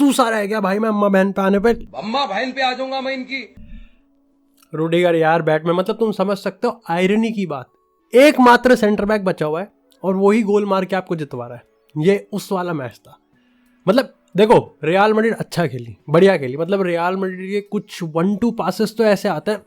तू सा रह गया भाई, मैं अम्मा बहन पे आने पे अम्मा बहन पे आ जाऊंगा मैं इनकी। रुडिगर यार बैट में, मतलब तुम समझ सकते हो आयरनी की बात, एकमात्र सेंटर बैक बचा हुआ है और वही गोल मार के आपको जितवा रहा है। ये उस वाला मैच था। मतलब देखो रियल मैड्रिड अच्छा खेली, बढ़िया खेली, मतलब रियल मैड्रिड के कुछ 1-2 पासेस तो ऐसे आते हैं,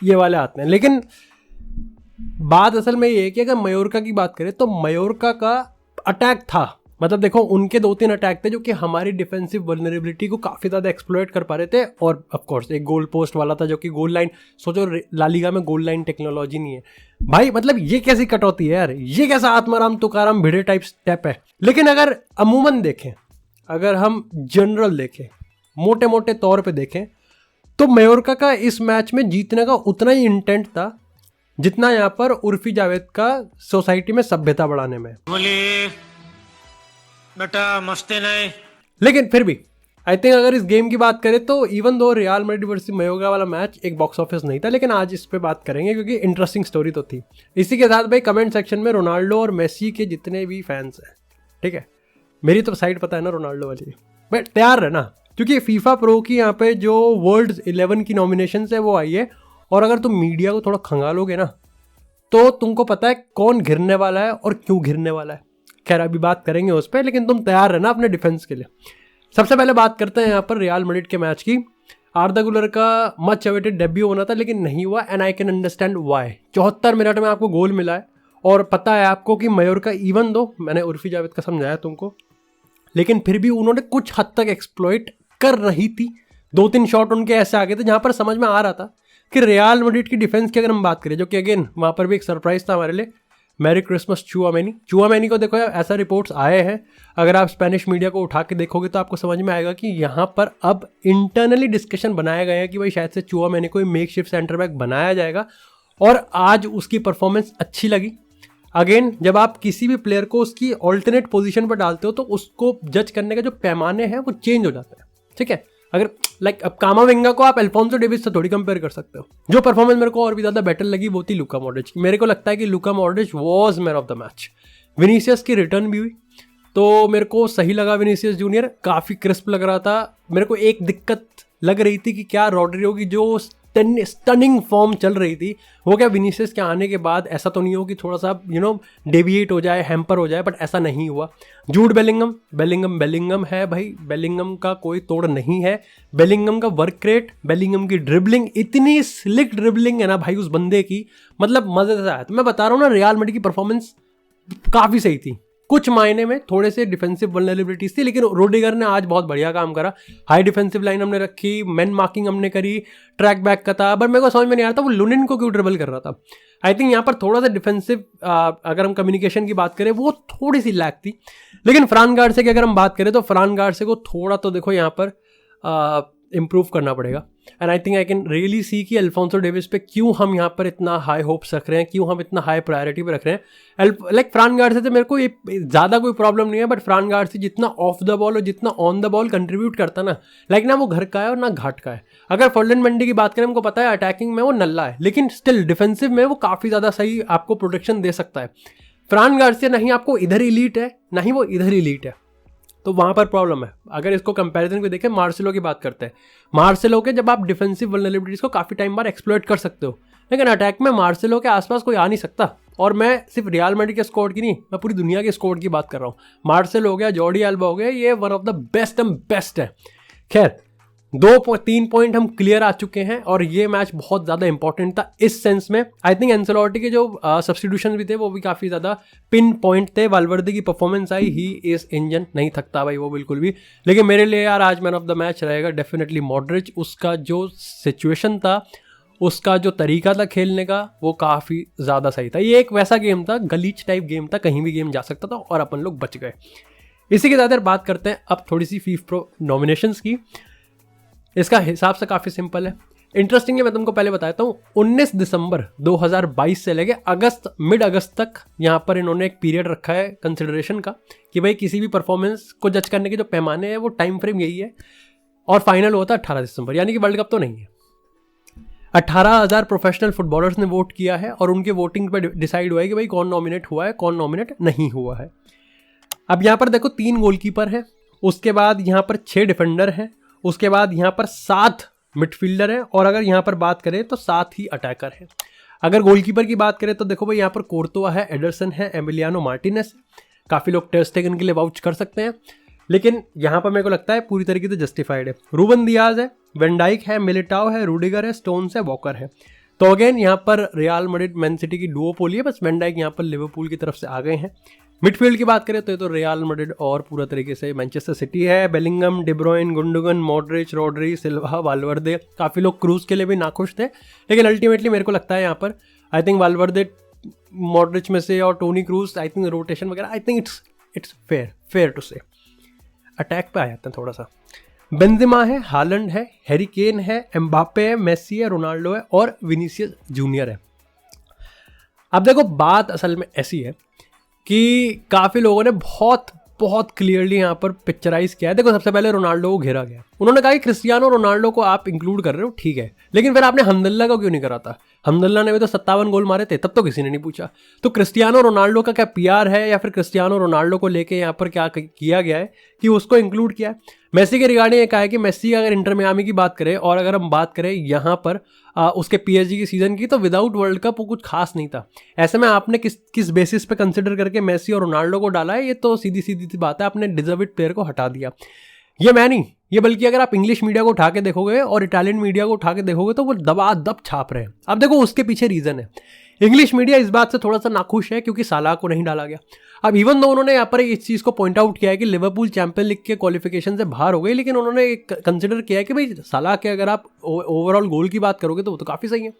ये वाले आते हैं। लेकिन बात असल में ये है कि अगर मयोर्का की बात करें तो मयोर्का का अटैक था, मतलब देखो उनके 2-3 अटैक थे जो कि हमारी डिफेंसिव वल्नरेबिलिटी को काफ़ी ज़्यादा एक्सप्लॉइट कर पा रहे थे। और ऑफ कोर्स एक गोल पोस्ट वाला था जो कि गोल लाइन, सोचो लालिगा में गोल लाइन टेक्नोलॉजी नहीं है भाई, मतलब ये कैसी कटौती है यार, ये कैसा आत्माराम तुकाराम भिड़े टाइप स्टेप है। लेकिन अगर अमूमन देखें, अगर हम जनरल देखें, मोटे मोटे तौर पे देखें, तो मयोर्का का इस मैच में जीतने का उतना ही इंटेंट था जितना यहाँ पर उर्फी जावेद का सोसाइटी में सभ्यता बढ़ाने में। बेटा मस्ते नहीं, लेकिन फिर भी आई थिंक अगर इस गेम की बात करें तो even though real Madrid versus मयोर्का वाला मैच एक बॉक्स ऑफिस नहीं था, लेकिन आज इस पे बात करेंगे क्योंकि इंटरेस्टिंग स्टोरी तो थी। इसी के साथ भाई कमेंट सेक्शन में रोनाल्डो और मेसी के जितने भी फैंस हैं, ठीक है, मेरी तो साइड पता है ना रोनाल्डो वाली, बट तैयार रहना क्योंकि फीफा प्रो की यहाँ पे जो वर्ल्ड 11 की नॉमिनेशन है वो आई है। और अगर तुम मीडिया को थोड़ा खंगालोगे ना तो तुमको पता है कौन घिरने वाला है और क्यों घिरने वाला है। खैर अभी बात करेंगे उस पर, लेकिन तुम तैयार रहना अपने डिफेंस के लिए। सबसे पहले बात करते हैं यहाँ पर रियल मैड्रिड के मैच की। आर्दा गुलर का मच अवेटेड डेब्यू होना था लेकिन नहीं हुआ, and I can understand why. 74 minute में आपको गोल मिला है और पता है आपको कि मयोर्का इवन दो मैंने उर्फी जावेद का समझाया तुमको, लेकिन फिर भी उन्होंने कुछ हद तक एक्सप्लॉइट कर रही थी। 2-3 शॉट उनके ऐसे आ गए थे जहाँ पर समझ में आ रहा था कि रियल मैड्रिड की डिफेंस की अगर हम बात करें, जो कि अगेन वहाँ पर भी एक सरप्राइज था हमारे लिए, मैरी क्रिसमस चुआमेनी को देखो यार, ऐसा रिपोर्ट्स आए हैं, अगर आप स्पेनिश मीडिया को उठा के देखोगे तो आपको समझ में आएगा कि यहाँ पर अब इंटरनली डिस्कशन बनाया गया है कि भाई शायद से चुआमेनी को मेकशिफ्ट सेंटर बैक बनाया जाएगा। और आज उसकी परफॉर्मेंस अच्छी लगी। अगेन जब आप किसी भी प्लेयर को उसकी ऑल्टरनेट पोजीशन पर डालते हो तो उसको जज करने के जो पैमाने हैं वो चेंज हो जाते हैं, ठीक है। अगर लाइक अब कामाविंगा को आप अल्फोंसो डेविस से थोड़ी कंपेयर कर सकते हो। जो परफॉर्मेंस मेरे को और भी ज़्यादा बेटर लगी वो थी लुका मॉड्रिच की। मेरे को लगता है कि Luka Modric was man of the match. Vinicius की रिटर्न भी हुई तो मेरे को सही लगा। विनीसियस जूनियर काफ़ी क्रिस्प लग रहा था। मेरे को एक दिक्कत लग रही थी कि क्या रॉड्रिगो की जो स्टनिंग फॉर्म चल रही थी वो क्या विनीसियस के आने के बाद ऐसा तो नहीं हो कि थोड़ा सा डेविएट हो जाए, हैम्पर हो जाए, बट ऐसा नहीं हुआ। जूड बेलिंगम है भाई, बेलिंगम का कोई तोड़ नहीं है। बेलिंगम का वर्क रेट, बेलिंगम की ड्रिबलिंग, इतनी स्लिक ड्रिबलिंग है ना भाई उस बंदे की, मतलब मजे से आया। तो मैं बता रहा हूँ ना रियल मैड्रिड की परफॉर्मेंस काफ़ी सही थी। कुछ मायने में थोड़े से डिफेंसिव वल्नरेबिलिटीज थी, लेकिन रोडिगर ने आज बहुत बढ़िया काम करा। हाई डिफेंसिव लाइन हमने रखी, मैन मार्किंग हमने करी, ट्रैक बैक का था, बट मेरे को समझ में नहीं आ रहा था वो लुनिन को क्यों ड्रिबल कर रहा था। आई थिंक यहाँ पर थोड़ा सा डिफेंसिव अगर हम कम्युनिकेशन की बात करें वो थोड़ी सी लैक थी। लेकिन फ्रान गार्सिया की अगर हम बात करें तो फ्रान गार्सिया को थोड़ा तो देखो यहाँ पर इम्प्रूव करना पड़ेगा। And I think I can really see कि अल्फोंसो डेविस पे क्यों हम यहाँ पर इतना हाई होप्स रख रहे हैं, क्यों हम इतना हाई प्रायोरिटी पे रख रहे हैं। लाइक फ्रान गार्सिया से मेरे को ये ज़्यादा कोई प्रॉब्लम नहीं है, बट फ्रान गार्सिया जितना ऑफ द बॉल और जितना ऑन द बॉल कंट्रीब्यूट करता ना, लाइक ना वो घर का है और ना घाट का है। अगर फर्डिनेंड मेंडी की बात करें, हमको पता है अटैकिंग में वो नल्ला है, लेकिन स्टिल डिफेंसिव में वो काफ़ी ज़्यादा सही आपको प्रोटेक्शन दे सकता है। फ्रान गार्सिया नहीं आपको इधर इलीट है ना ही वो इधर इलीट है, तो वहाँ पर प्रॉब्लम है। अगर इसको कंपैरिजन को देखें, मार्सेलो की बात करते हैं, मार्सेलो के जब आप डिफेंसिव वल्नरेबिलिटीज को काफ़ी टाइम बाद एक्सप्लॉइट कर सकते हो, लेकिन अटैक में मार्सेलो के आसपास कोई आ नहीं सकता। और मैं सिर्फ रियल मैड्रिड के स्क्वाड की नहीं, मैं पूरी दुनिया के स्क्वाड की बात कर रहा हूँ। मार्सेलो हो गया, जॉर्डी अल्बा हो गया, ये वन ऑफ द बेस्ट है। खैर 2-3 पॉइंट हम क्लियर आ चुके हैं और ये मैच बहुत ज़्यादा इंपॉर्टेंट था इस सेंस में। आई थिंक एंसेलोटी के जो सब्स्टिट्यूशन भी थे वो भी काफ़ी ज़्यादा पिन पॉइंट थे। वाल्वर्दे की performance I, he is engine, नहीं थकता भाई वो बिल्कुल भी। लेकिन मेरे लिए यार आज मैन ऑफ द मैच रहेगा डेफिनेटली मॉड्रिच। उसका जो सिचुएशन था, उसका जो तरीका था खेलने का, वो काफ़ी ज़्यादा सही था। ये एक वैसा गेम था, गलीच टाइप गेम था, कहीं भी गेम जा सकता था और अपन लोग बच गए। इसी के साथ यार बात करते हैं अब थोड़ी सी फीफा प्रो नॉमिनेशंस की। इसका हिसाब से काफ़ी सिंपल है, इंटरेस्टिंग है। मैं तुमको पहले बताता हूँ, 19 दिसंबर 2022 से लेके मिड अगस्त तक यहाँ पर इन्होंने एक पीरियड रखा है कंसिडरेशन का कि भाई किसी भी परफॉर्मेंस को जज करने के जो पैमाने हैं वो टाइम फ्रेम यही है। और फाइनल हुआ था 18 दिसंबर, यानी कि वर्ल्ड कप तो नहीं है। 18,000 प्रोफेशनल फुटबॉलर्स ने वोट किया है और उनके वोटिंग पर डिसाइड हुआ है कि भाई कौन नॉमिनेट हुआ है, कौन नॉमिनेट नहीं हुआ है। अब यहाँ पर देखो 3 गोलकीपर हैं, उसके बाद यहाँ पर 6 डिफेंडर हैं, उसके बाद यहाँ पर 7 मिडफील्डर हैं, और अगर यहाँ पर बात करें तो 7 ही अटैकर हैं। अगर गोलकीपर की बात करें तो देखो भाई यहाँ पर कोर्तोआ है, एडरसन है, एमिलियानो मार्टिनेस, काफ़ी लोग टर स्टेगन के लिए वाउच कर सकते हैं, लेकिन यहाँ पर मेरे को लगता है पूरी तरीके से जस्टिफाइड है। रूबन दियाज है, वेन डाइक है, मिलिटाओ है, रूडिगर है, स्टोन्स है, वॉकर है। तो अगेन यहाँ पर रियल मैड्रिड मैन सिटी की डुओपोली है, बस वेन डाइक यहाँ पर लिवरपूल की तरफ से आ गए हैं। मिडफील्ड की बात करें तो ये तो रियल मैड्रिड और पूरा तरीके से मैनचेस्टर सिटी है। Bellingham, De Bruyne, Gundogan, Modric, Rodri, Silva, Valverde. काफ़ी लोग क्रूज के लिए भी नाखुश थे, लेकिन अल्टीमेटली मेरे को लगता है यहाँ पर आई थिंक वाल्वर्दे, मॉड्रिच में से और Toni Kroos, I think rotation वगैरह, I think it's fair to say. Attack पे आ जाते हैं थोड़ा सा। बेंजेमा है, हालैंड है, हैरी केन है, एम्बापे है, मेसी है, रोनाल्डो है और विनीसियस जूनियर है। अब देखो बात असल में ऐसी है कि काफ़ी लोगों ने बहुत क्लियरली यहाँ पर पिक्चराइज किया है। देखो सबसे पहले रोनाल्डो को घेरा गया, उन्होंने कहा कि क्रिस्टियानो रोनाल्डो को आप इंक्लूड कर रहे हो, ठीक है, लेकिन फिर आपने हमदल्ला को क्यों नहीं करा था? हमदल्ला ने भी तो 57 गोल मारे थे, तब तो किसी ने नहीं पूछा। तो क्रिस्टियानो रोनाल्डो का क्या पीआर है, या फिर क्रिस्टियानो रोनाल्डो को लेके यहाँ पर क्या किया गया है कि उसको इंक्लूड किया है? मेसी के रिगार्डिंग ये कहा है कि मेसी अगर इंटर मियामी की बात करें और अगर हम बात करें यहाँ पर उसके पीएसजी की सीजन की, तो विदाउट वर्ल्ड कप वो कुछ खास नहीं था। ऐसे में आपने किस बेसिस पे कंसिडर करके मेसी और रोनाल्डो को डाला है? ये तो सीधी सी बात है, आपने डिजर्विड प्लेयर को हटा दिया। ये मैं नहीं, ये बल्कि अगर आप इंग्लिश मीडिया को उठा के देखोगे और इटालियन मीडिया को उठा के देखोगे तो वो दबादब छाप रहे हैं। अब देखो उसके पीछे रीजन है, इंग्लिश मीडिया इस बात से थोड़ा सा नाखुश है क्योंकि साला को नहीं डाला गया। अब इवन दो उन्होंने यहाँ पर इस चीज़ को पॉइंट आउट किया है कि लिवरपूल चैंपियन लीग के क्वालिफिकेशन से बाहर हो गई, लेकिन उन्होंने कंसिडर किया है कि भाई साला के अगर आप ओवरऑल गोल की बात करोगे तो वो तो काफ़ी सही है।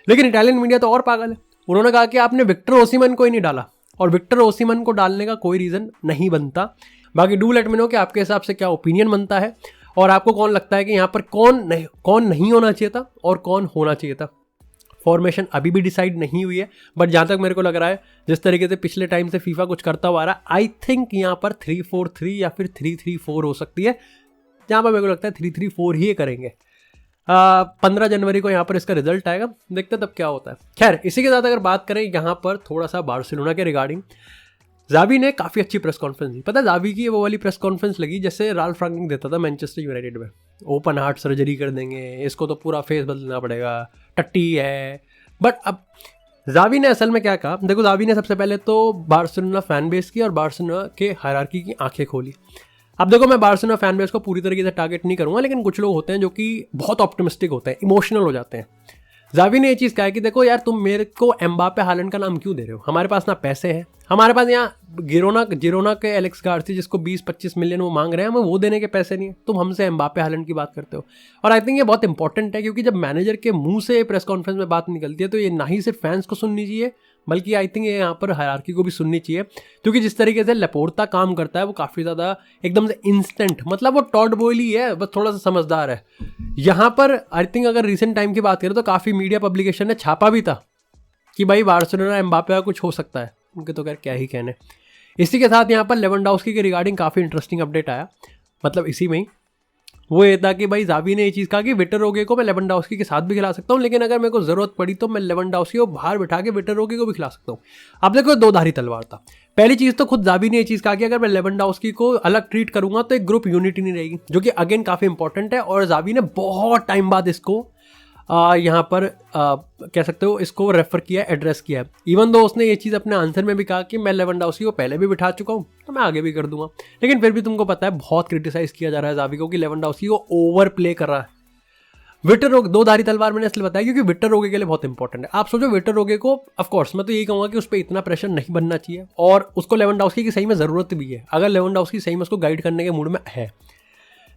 लेकिन इटालियन मीडिया तो और पागल है, उन्होंने कहा कि आपने विक्टर ओसिमन को ही नहीं डाला, और विक्टर ओसिमन को डालने का कोई रीज़न नहीं बनता। बाकी डू लेट मी नो कि आपके हिसाब से क्या ओपिनियन बनता है और आपको कौन लगता है कि यहाँ पर कौन नहीं होना चाहिए था और कौन होना चाहिए था। फॉर्मेशन अभी भी डिसाइड नहीं हुई है, बट जहाँ तक मेरे को लग रहा है जिस तरीके से पिछले टाइम से फीफा कुछ करता हुआ आ रहा है, आई थिंक यहाँ पर 3-4-3 या फिर 3-3-4 हो सकती है, जहाँ पर मेरे को लगता है 3-3-4 ही करेंगे। 15 जनवरी को यहाँ पर इसका रिजल्ट आएगा, देखते हैं तब क्या होता है। खैर इसी के साथ अगर बात करें यहाँ पर थोड़ा सा बार्सिलोना के रिगार्डिंग, जावी ने काफ़ी अच्छी प्रेस कॉन्फ्रेंस दी। पता है जावी की वो वाली प्रेस कॉन्फ्रेंस लगी जैसे राल्फ रैंकिंग देता था मैनचेस्टर यूनाइटेड में, ओपन हार्ट सर्जरी कर देंगे, इसको तो पूरा फेस बदलना पड़ेगा, टट्टी है। बट अब जावी ने असल में क्या कहा, देखो जावी ने सबसे पहले तो बार्सिलोना फैन बेस की और बार्सिलोना के हायरार्की की आंखें खोली। अब देखो मैं बार्सिलोना फैन बेस को पूरी तरीके से टारगेट नहीं करूंगा, लेकिन कुछ लोग होते हैं जो कि बहुत ऑप्टिमिस्टिक होते हैं, इमोशनल हो जाते हैं। जावी ने ये चीज़ कहा है कि देखो यार तुम मेरे को एम्बापे हालैंड का नाम क्यों दे रहे हो, हमारे पास ना पैसे हैं, हमारे पास यहाँ जिरोना के एलेक्स गार्सिया जिसको 20-25 मिलियन वो मांग रहे हैं, हमें वो देने के पैसे नहीं है, तुम हमसे एम्बापे हालैंड की बात करते हो। और आई थिंक ये बहुत इंपॉर्टेंट है क्योंकि जब मैनेजर के मुंह से प्रेस कॉन्फ्रेंस में बात निकलती है तो ये ना ही सिर्फ फैंस को सुननी चाहिए, बल्कि आई थिंक ये यहाँ पर हायरार्की को भी सुननी चाहिए, क्योंकि जिस तरीके से लेपोर्ता काम करता है वो काफ़ी ज़्यादा एकदम से इंस्टेंट, मतलब वो टॉड बॉयली है, बस थोड़ा सा समझदार है। यहाँ पर आई थिंक अगर रिसेंट टाइम की बात करें तो काफ़ी मीडिया पब्लिकेशन ने छापा भी था कि भाई बार्सिलोना एम्बापे का कुछ हो सकता है, उनके तो क्या ही कहने। इसी के साथ यहाँ पर लेवेंडोव्स्की के रिगार्डिंग काफ़ी इंटरेस्टिंग अपडेट आया, मतलब इसी में ही वो ये था कि भाई जावी ने ये चीज़ कहा कि विक्टर ओगे को मैं लेवेंडोव्स्की के साथ भी खिला सकता हूँ, लेकिन अगर मेरे को ज़रूरत पड़ी तो मैं लेवेंडोव्स्की को बाहर बिठा के विक्टर ओगे को भी खिला सकता हूँ। अब देखो दो धारी तलवार था। पहली चीज़ तो खुद जावी ने ये चीज़ कहा कि अगर मैं लेवेंडोव्स्की को अलग ट्रीट करूंगा तो एक ग्रुप यूनिटी नहीं रहेगी, जो कि अगेन काफ़ी इंपॉर्टेंट है। और जावी ने बहुत टाइम बाद इसको यहाँ पर कह सकते हो इसको रेफर किया, एड्रेस किया है। इवन दो उसने ये चीज़ अपने आंसर में भी कहा कि मैं लेवेंडोव्स्की को पहले भी बिठा चुका हूँ तो मैं आगे भी कर दूंगा, लेकिन फिर भी तुमको पता है बहुत क्रिटिसाइज किया जा रहा है जावी को कि लेवेंडोव्स्की को ओवर प्ले कर रहा है। विक्टर ओगे दो धारी तलवार मैंने इसलिए बताया क्योंकि विक्टर ओगे के लिए बहुत इंपॉर्टेंट है। आप सोचो विक्टर ओगे को, ऑफकोर्स मैं तो यही कहूँगा कि उस पर इतना प्रेशर नहीं बनना चाहिए और उसको लेवेंडोव्स्की की सही में ज़रूरत भी है, अगर लेवेंडोव्स्की सही में उसको गाइड करने के मूड में है।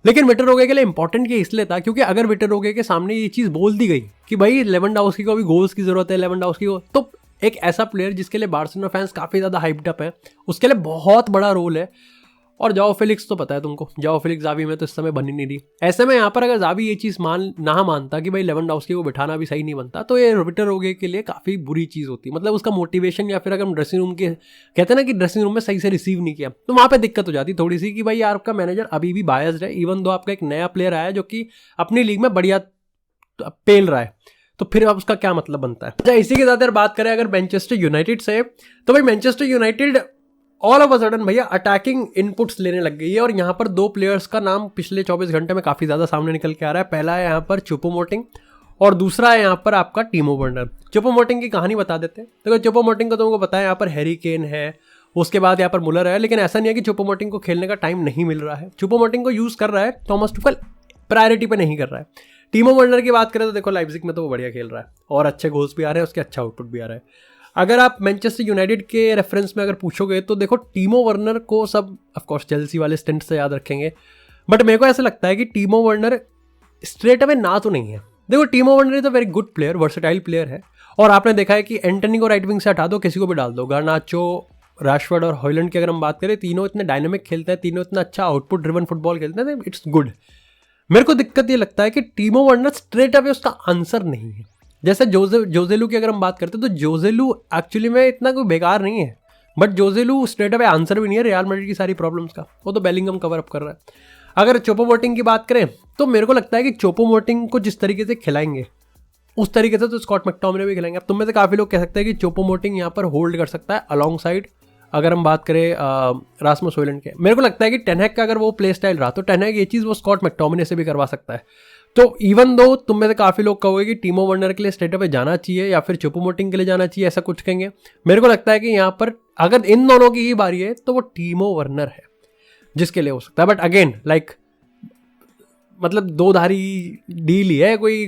लेकिन विक्टर ओगे के लिए इंपॉर्टेंट ये इसलिए था क्योंकि अगर विक्टर ओगे के सामने ये चीज़ बोल दी गई कि भाई लेवेंडोव्स्की को भी गोल्स की ज़रूरत है, लेवेंडोव्स्की को, तो एक ऐसा प्लेयर जिसके लिए बार्सिलोना फैंस काफ़ी ज़्यादा हाइप्ड अप है, उसके लिए बहुत बड़ा रोल है। और जाओ फेलिक्स तो पता है तुमको, जाओ फेलिक्स जावी में तो इस समय बन ही नहीं रही। ऐसे में यहाँ पर अगर जावी ये चीज़ ना मानता कि भाई लेवेंडोव्स्की को बिठाना भी सही नहीं बनता, तो ये विक्टर ओगे के लिए काफ़ी बुरी चीज़ होती, मतलब उसका मोटिवेशन, या फिर अगर हम ड्रेसिंग रूम के कहते हैं ना कि ड्रेसिंग रूम में सही से रिसीव नहीं किया तो वहाँ पे दिक्कत हो जाती थोड़ी सी कि भाई यार आपका मैनेजर अभी भी बायस्ड है, इवन दो आपका एक नया प्लेयर आया जो कि अपनी लीग में बढ़िया पेल रहा है, तो फिर अब उसका क्या मतलब बनता है। अच्छा इसी के साथ यार बात करें अगर मैनचेस्टर यूनाइटेड से, तो भाई Manchester United all of a sudden भैया अटैकिंग इनपुट्स लेने लग गई है और यहाँ पर दो प्लेयर्स का नाम पिछले 24 घंटे में काफ़ी ज़्यादा सामने निकल के आ रहा है। पहला है यहाँ पर चुपोमोटिंग और दूसरा है यहाँ पर आपका टीमो वर्नर। चुपोमोटिंग की कहानी बता देते हैं। देखो चुपोमोटिंग को तुमको पता है यहाँ पर हैरी केन है, उसके बाद यहाँ पर मुलर है, लेकिन ऐसा नहीं है कि चुपोमोटिंग को खेलने का टाइम नहीं मिल रहा है। चुपोमोटिंग को यूज़ कर रहा है, थॉमस टुखल प्रायोरिटी पे नहीं कर रहा है। टीमो वर्नर की बात करें तो देखो लाइप्जिग में तो वो बढ़िया खेल रहा है और अच्छे गोल्स भी आ रहे हैं, उसके अच्छा आउटपुट भी आ रहा है। अगर आप मैनचेस्टर यूनाइटेड के रेफरेंस में अगर पूछोगे तो देखो टीमो वर्नर को सब ऑफकोर्स चेल्सी वाले स्टेंट से याद रखेंगे, बट मेरे को ऐसा लगता है कि टीमो वर्नर स्ट्रेट अवे ना तो नहीं है। देखो टीमो Werner is a very good player, versatile player है और आपने देखा है कि एंटनी को राइट विंग से हटा दो, किसी को भी डाल दो, गार्नाचो, राशफोर्ड और हॉयलैंड की अगर हम बात करें, तीनों इतने डायनामिक खेलते हैं, तीनों इतना अच्छा आउटपुट ड्रिवन फुटबॉल खेलते हैं, इट्स गुड। मेरे को दिक्कत ये लगता है कि टीमो वर्नर स्ट्रेट अवे उसका आंसर नहीं है। जैसे जोजेलू की अगर हम बात करते हैं तो जोजेलू एक्चुअली में इतना कोई बेकार नहीं है, बट जोजेलू स्ट्रेट अवे आंसर भी नहीं है रियल मैड्रिड की सारी प्रॉब्लम्स का, वो तो बेलिंगम कवर अप कर रहा है। अगर चोपोमोटिंग की बात करें तो मेरे को लगता है कि चोपोमोटिंग को जिस तरीके से खिलाएंगे उस तरीके से तो स्कॉट मैकटोमिने भी खिलाएंगे। अब तुम में से काफ़ी लोग कह सकते हैं कि चोपोमोटिंग यहाँ पर होल्ड कर सकता है अलॉन्ग साइड अगर हम बात करें रास्मस हॉयलैंड के। मेरे को लगता है कि टेन हैग का अगर वो प्ले स्टाइल रहा तो टेन हैग ये चीज़ वो स्कॉट मैकटोमिने से भी करवा सकता है। तो इवन दो तुम में से काफ़ी लोग कहोगे कि टीमो वर्नर के लिए स्ट्रेट अवे जाना चाहिए या फिर चोपोमोटिंग के लिए जाना चाहिए, ऐसा कुछ कहेंगे, मेरे को लगता है कि यहाँ पर अगर इन दोनों की ही बारी है तो वो टीमो वर्नर है जिसके लिए हो सकता है। बट अगेन लाइक मतलब दो धारी डील ही है, कोई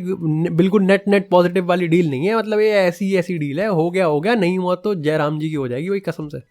बिल्कुल नेट पॉजिटिव वाली डील नहीं है। मतलब ये ऐसी डील है, हो गया नहीं हुआ तो जयराम जी की हो जाएगी वही कसम से।